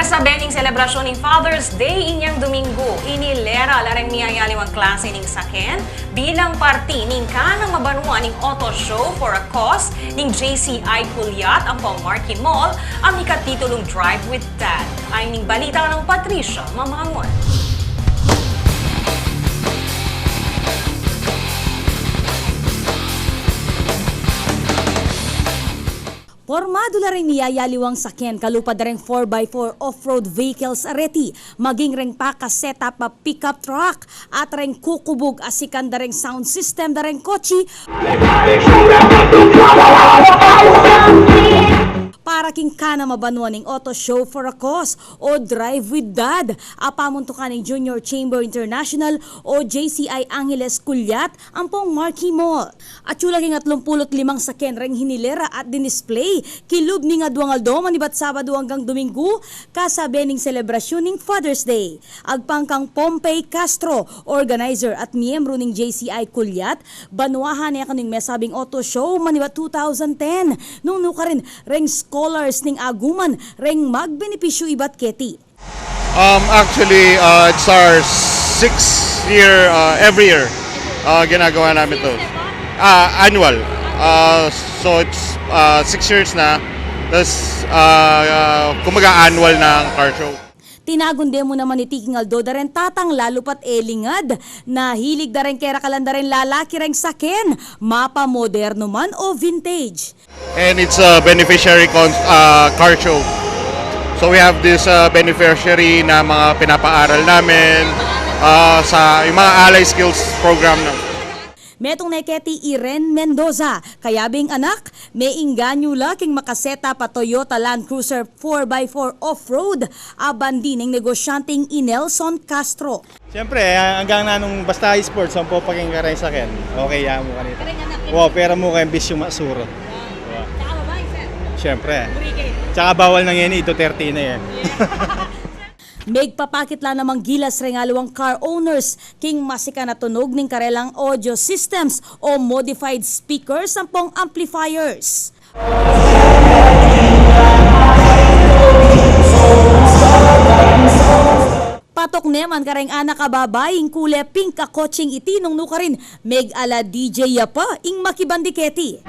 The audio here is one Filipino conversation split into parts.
Kasabi ning selebrasyon ng Father's Day inyang Domingo, inilera lareng miyayaliwang klase ning saken bilang parti ning kanang mabanwa ning auto show for a cause ning JCI Culiat ang Marquee Mall ang ikatitulong Drive with Dad. Ay ning balita ng Patricia Mamangon. Formado na rin niyayaliwang sakyan kalupad na rin 4x4 off-road vehicles areti, maging ring paka setup a pickup truck at rin kukubog asikan na rin sound system na rin kotse para king kana mabanwa ning auto show for a cause o Drive with Dad. Apamuntukan ng Junior Chamber International o JCI Angeles Culiat ang Marquee Mall. At chulaging 35 sakyan ring hinilera at dinisplay kilub ni nga duang aldo manibat Sabado hanggang Domingo kasabi ning selebrasyon ning Father's Day. Agpangkang Pompey Castro, organizer at miyembro ning JCI Culiat, banuahan niya kaning mesabing auto show manibat 2010 nung nuka rin ring scholars ning aguman ring magbenepisyo ibat keti. Actually, it's our 6th year, every year ginagawa namin to. Annual. So it's 6 years na. Tapos kumaga annual ng car show. Tinagunde mo naman ni Tiking Aldo da rin tatang lalo pat elingad na hilig da rin kera kalanda rin lalaki rin saken, mapa moderno man o vintage. And it's a beneficiary car show. So we have this beneficiary na mga pinapaaral namin sa yung mga Ally Skills program na. Metong neketi Irene Mendoza, kayabing anak, may inganyo laking makaseta pa Toyota Land Cruiser 4x4 off-road, abandining negosyanteng Inelson Castro. Siyempre, hanggang na nung basta sports, ang popaking karay sa akin, okay, mo kanito. Wow, pero mo kayong bisyo masuro. Tsaka babae, sir. Siyempre. Tsaka bawal nang yan, ito 30 na yan. Megpapakit lang namang gilas rengalawang car owners king masika na tunog ning karelang audio systems o modified speakers sampong amplifiers. Patok neman kareng anak kababaying kule pink a coaching itinong nuka rin meg ala DJ yapa ing makibandiketi.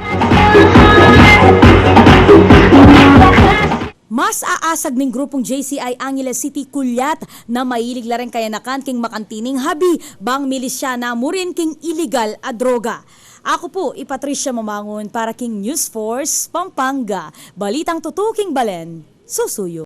Mas aasag ning grupong JCI Angeles City Culiat na mailig la rin kayanakan king makantining habi bang milisyana mo rin king illegal a droga. Ako po, Patricia Mamangon para king News Force, Pampanga. Balitang tutuking balen, susuyo.